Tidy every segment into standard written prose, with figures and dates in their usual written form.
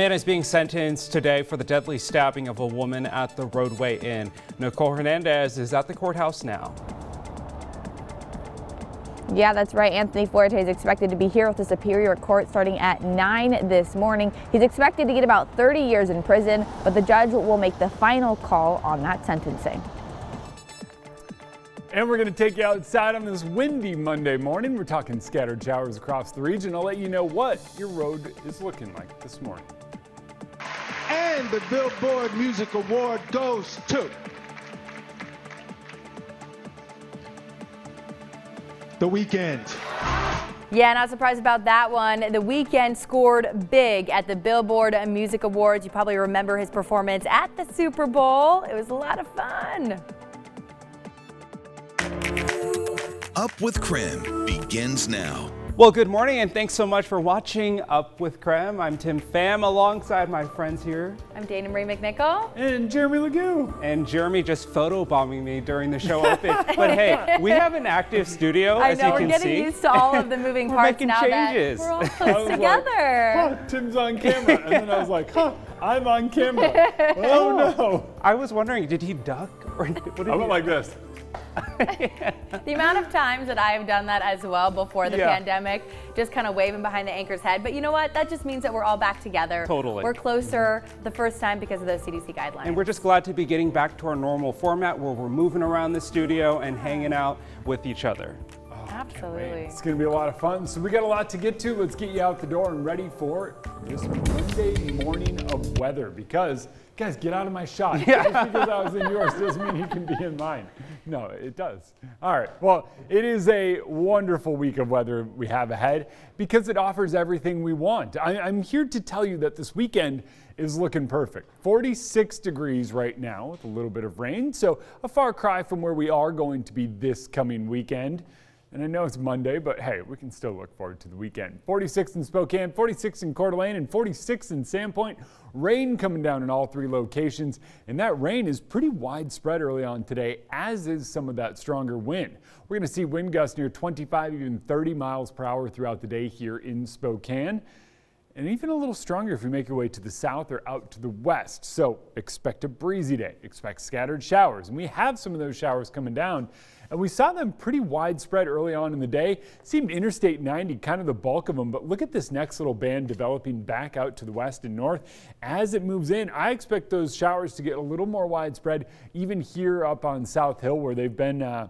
A man is being sentenced today for the deadly stabbing of a woman at the Roadway Inn. Nicole Hernandez is at the courthouse now. Yeah, that's right. Anthony Fuerte is expected to be here with the Superior Court starting at 9 this morning. He's expected to get about 30 years in prison, but the judge will make the final call on that sentencing. And we're going to take you outside on this windy Monday morning. We're talking scattered showers across the region. I'll let you know what your road is looking like this morning. And the Billboard Music Award goes to The Weeknd. Yeah, not surprised about that one. The Weeknd scored big at the Billboard Music Awards. You probably remember his performance at the Super Bowl. It was a lot of fun. Up with KREM begins now. Well, good morning and thanks so much for watching Up with KREM. I'm Tim Pham alongside my friends here. I'm Dana Marie McNichol. And Jeremy Legoo. And Jeremy just photobombing me during the show open. But hey, we have an active studio, as you can see. I know, we're getting used to all of the moving parts now changes. That we're all close together. Like, Tim's on camera. And then I was like, I'm on camera. Oh no. I was wondering, did he duck? Or what did I went like this. The amount of times that I have done that as well before the pandemic, just kind of waving behind the anchor's head. But you know what? That just means that we're all back together. Totally. We're closer the first time because of those CDC guidelines. And we're just glad to be getting back to our normal format where we're moving around the studio and hanging out with each other. Absolutely. It's going to be a lot of fun. So we got a lot to get to. Let's get you out the door and ready for this Monday morning of weather because, guys, get out of my shot. Just because I was in yours doesn't mean you can be in mine. No, it does. All right. Well, it is a wonderful week of weather we have ahead because it offers everything we want. I'm here to tell you that this weekend is looking perfect. 46 degrees right now with a little bit of rain. So a far cry from where we are going to be this coming weekend. And I know it's Monday, but hey, we can still look forward to the weekend. 46 in Spokane, 46 in Coeur d'Alene, and 46 in Sandpoint. Rain coming down in all three locations, and that rain is pretty widespread early on today, as is some of that stronger wind. We're going to see wind gusts near 25, even 30 miles per hour throughout the day here in Spokane. And even a little stronger if you make your way to the south or out to the west. So expect a breezy day, expect scattered showers. And we have some of those showers coming down. And we saw them pretty widespread early on in the day. Seemed Interstate 90, kind of the bulk of them. But look at this next little band developing back out to the west and north. As it moves in, I expect those showers to get a little more widespread, even here up on South Hill where they've been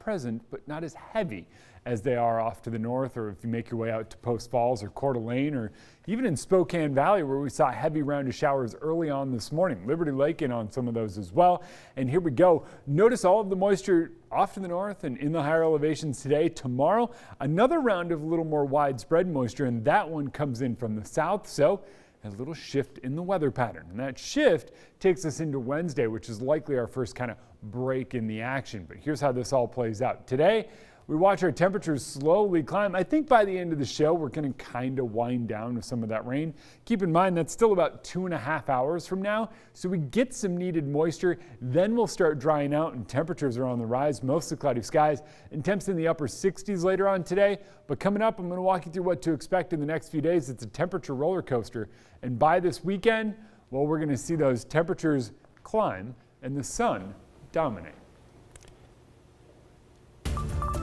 present, but not as heavy as they are off to the north, or if you make your way out to Post Falls or Coeur d'Alene, or even in Spokane Valley where we saw a heavy round of showers early on this morning. Liberty Lake in on some of those as well. And here we go. Notice all of the moisture off to the north and in the higher elevations today. Tomorrow, another round of a little more widespread moisture, and that one comes in from the south. So a little shift in the weather pattern. And that shift takes us into Wednesday, which is likely our first kind of break in the action. But here's how this all plays out. Today, we watch our temperatures slowly climb. I think by the end of the show, we're going to kind of wind down with some of that rain. Keep in mind, that's still about 2.5 hours from now. So we get some needed moisture. Then we'll start drying out and temperatures are on the rise. Mostly cloudy skies and temps in the upper 60s later on today. But coming up, I'm going to walk you through what to expect in the next few days. It's a temperature roller coaster. And by this weekend, well, we're going to see those temperatures climb and the sun dominate.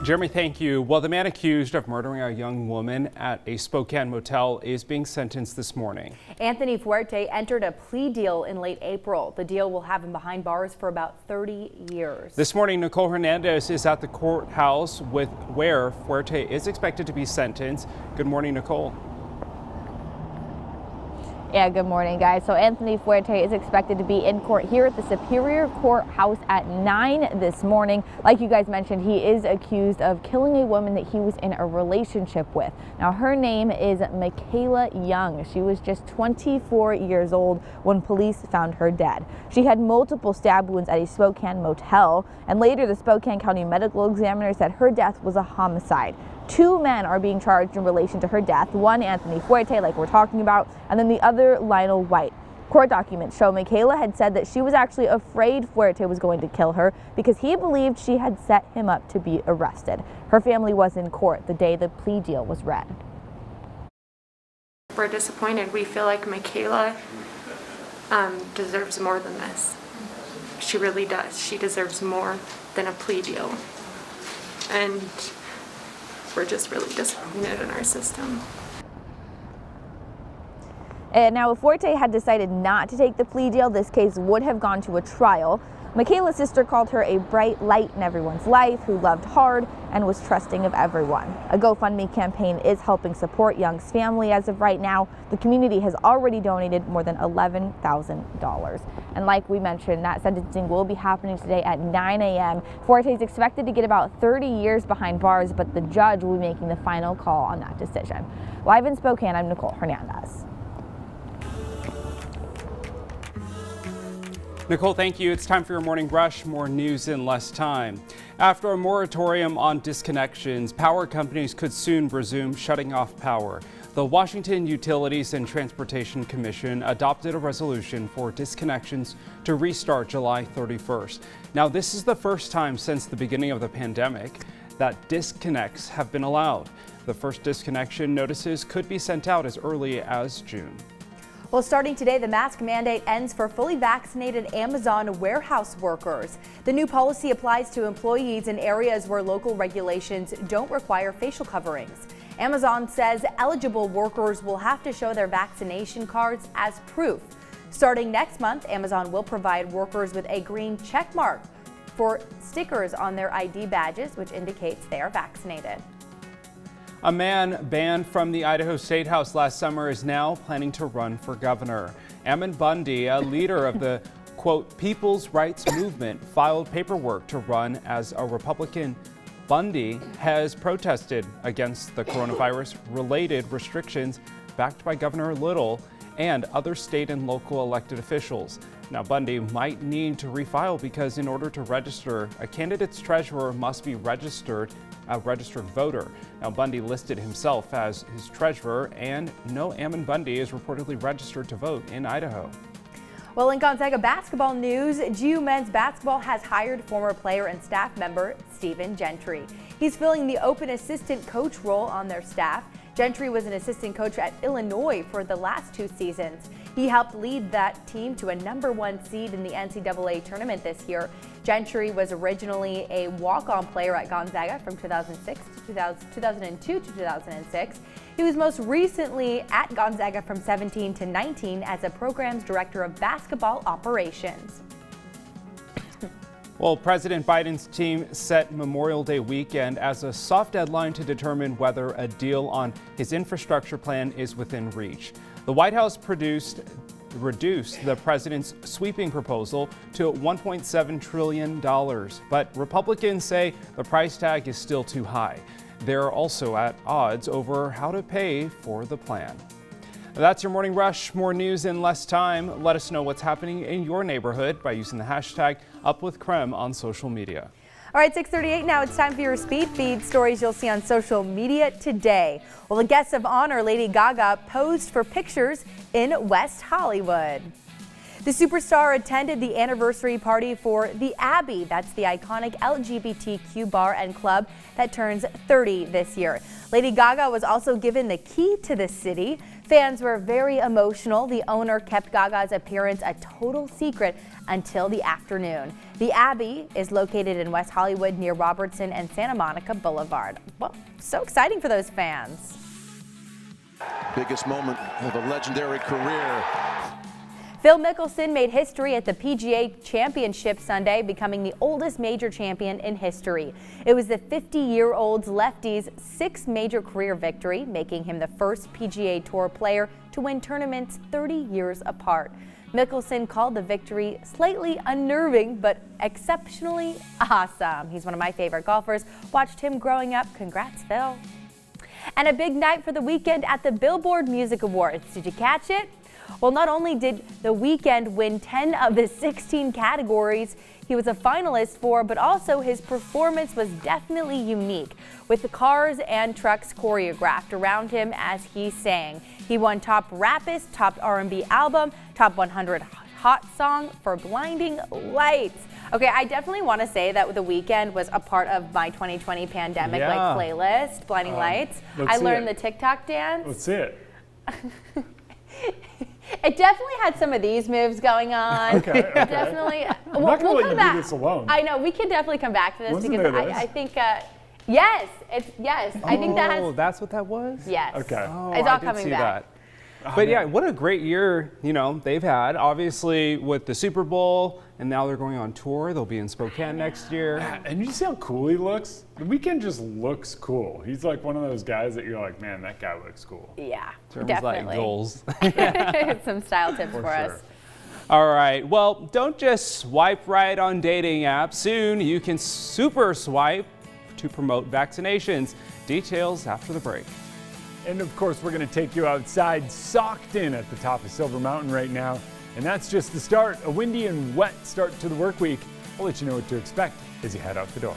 Jeremy, thank you. Well, the man accused of murdering a young woman at a Spokane motel is being sentenced this morning. Anthony Fuerte entered a plea deal in late April. The deal will have him behind bars for about 30 years. This morning, Nicole Hernandez is at the courthouse where Fuerte is expected to be sentenced. Good morning, Nicole. Yeah, good morning, guys. So Anthony Fuerte is expected to be in court here at the Superior Courthouse at 9 this morning. Like you guys mentioned, he is accused of killing a woman that he was in a relationship with. Now, her name is Michaela Young. She was just 24 years old when police found her dead. She had multiple stab wounds at a Spokane motel, and later the Spokane County Medical Examiner said her death was a homicide. 2 men are being charged in relation to her death. One, Anthony Fuerte, like we're talking about, and then the other, Lionel White. Court documents show Michaela had said that she was actually afraid Fuerte was going to kill her because he believed she had set him up to be arrested. Her family was in court the day the plea deal was read. We're disappointed. We feel like Michaela deserves more than this. She really does. She deserves more than a plea deal. And we're just really disappointed in our system. And now, if Forte had decided not to take the plea deal, this case would have gone to a trial. Michaela's sister called her a bright light in everyone's life who loved hard and was trusting of everyone. A GoFundMe campaign is helping support Young's family as of right now. The community has already donated more than $11,000. And like we mentioned, that sentencing will be happening today at 9 a.m. Forte is expected to get about 30 years behind bars, but the judge will be making the final call on that decision. Live in Spokane, I'm Nicole Hernandez. Nicole, thank you. It's time for your morning rush. More news in less time. After a moratorium on disconnections, power companies could soon resume shutting off power. The Washington Utilities and Transportation Commission adopted a resolution for disconnections to restart July 31st. Now, this is the first time since the beginning of the pandemic that disconnects have been allowed. The first disconnection notices could be sent out as early as June. Well, starting today, the mask mandate ends for fully vaccinated Amazon warehouse workers. The new policy applies to employees in areas where local regulations don't require facial coverings. Amazon says eligible workers will have to show their vaccination cards as proof. Starting next month, Amazon will provide workers with a green check mark for stickers on their ID badges, which indicates they are vaccinated. A man banned from the Idaho State House last summer is now planning to run for governor. Ammon Bundy, a leader of the, quote, People's Rights Movement, filed paperwork to run as a Republican. Bundy has protested against the coronavirus-related restrictions backed by Governor Little and other state and local elected officials. Now, Bundy might need to refile because in order to register, a candidate's treasurer must be a registered voter. Now, Bundy listed himself as his treasurer, and no Ammon Bundy is reportedly registered to vote in Idaho. Well, in Gonzaga basketball news, GU men's basketball has hired former player and staff member Stephen Gentry. He's filling the open assistant coach role on their staff. Gentry was an assistant coach at Illinois for the last 2 seasons. He helped lead that team to a #1 seed in the NCAA tournament this year. Gentry was originally a walk-on player at Gonzaga from 2002 to 2006. He was most recently at Gonzaga from 17 to 19 as a program's director of basketball operations. Well, President Biden's team set Memorial Day weekend as a soft deadline to determine whether a deal on his infrastructure plan is within reach. The White House reduced the president's sweeping proposal to $1.7 trillion, but Republicans say the price tag is still too high. They're also at odds over how to pay for the plan. That's your Morning Rush. More news in less time. Let us know what's happening in your neighborhood by using the hashtag #UpWithKREM on social media. All right, 6:38 now. It's time for your speed feed stories you'll see on social media today. Well, the guest of honor, Lady Gaga, posed for pictures in West Hollywood. The superstar attended the anniversary party for the Abbey. That's the iconic LGBTQ bar and club that turns 30 this year. Lady Gaga was also given the key to the city. Fans were very emotional. The owner kept Gaga's appearance a total secret until the afternoon. The Abbey is located in West Hollywood near Robertson and Santa Monica Boulevard. Well, so exciting for those fans. Biggest moment of a legendary career. Phil Mickelson made history at the PGA Championship Sunday, becoming the oldest major champion in history. It was the 50-year-old lefty's 6th major career victory, making him the first PGA Tour player to win tournaments 30 years apart. Mickelson called the victory slightly unnerving, but exceptionally awesome. He's one of my favorite golfers. Watched him growing up. Congrats, Phil. And a big night for the weekend at the Billboard Music Awards. Did you catch it? Well, not only did The Weeknd win 10 of the 16 categories he was a finalist for, but also his performance was definitely unique, with the cars and trucks choreographed around him as he sang. He won Top Rapist, Top R&B Album, Top 100 Hot Song for Blinding Lights. Okay, I definitely want to say that The Weeknd was a part of my 2020 pandemic playlist, Blinding Lights. I learned the TikTok dance. Let's see it. It definitely had some of these moves going on. Okay. Definitely. I'm not going to let you do this alone. I know, we can definitely come back to this Wasn't because there this? I think, yes, yes. I think that Oh, has, that's what that was? yes. Okay. Oh, It's I all did coming see back. that. But yeah, what a great year, they've had. Obviously with the Super Bowl, and now they're going on tour. They'll be in Spokane next year. And you see how cool he looks? The Weeknd just looks cool. He's like one of those guys that you're like, man, that guy looks cool. Yeah, Terms definitely. like goals. Some style tips for us. All right, well, don't just swipe right on dating apps. Soon you can super swipe to promote vaccinations. Details after the break. And of course, we're going to take you outside, socked in at the top of Silver Mountain right now. And that's just the start. A windy and wet start to the work week. I'll let you know what to expect as you head out the door.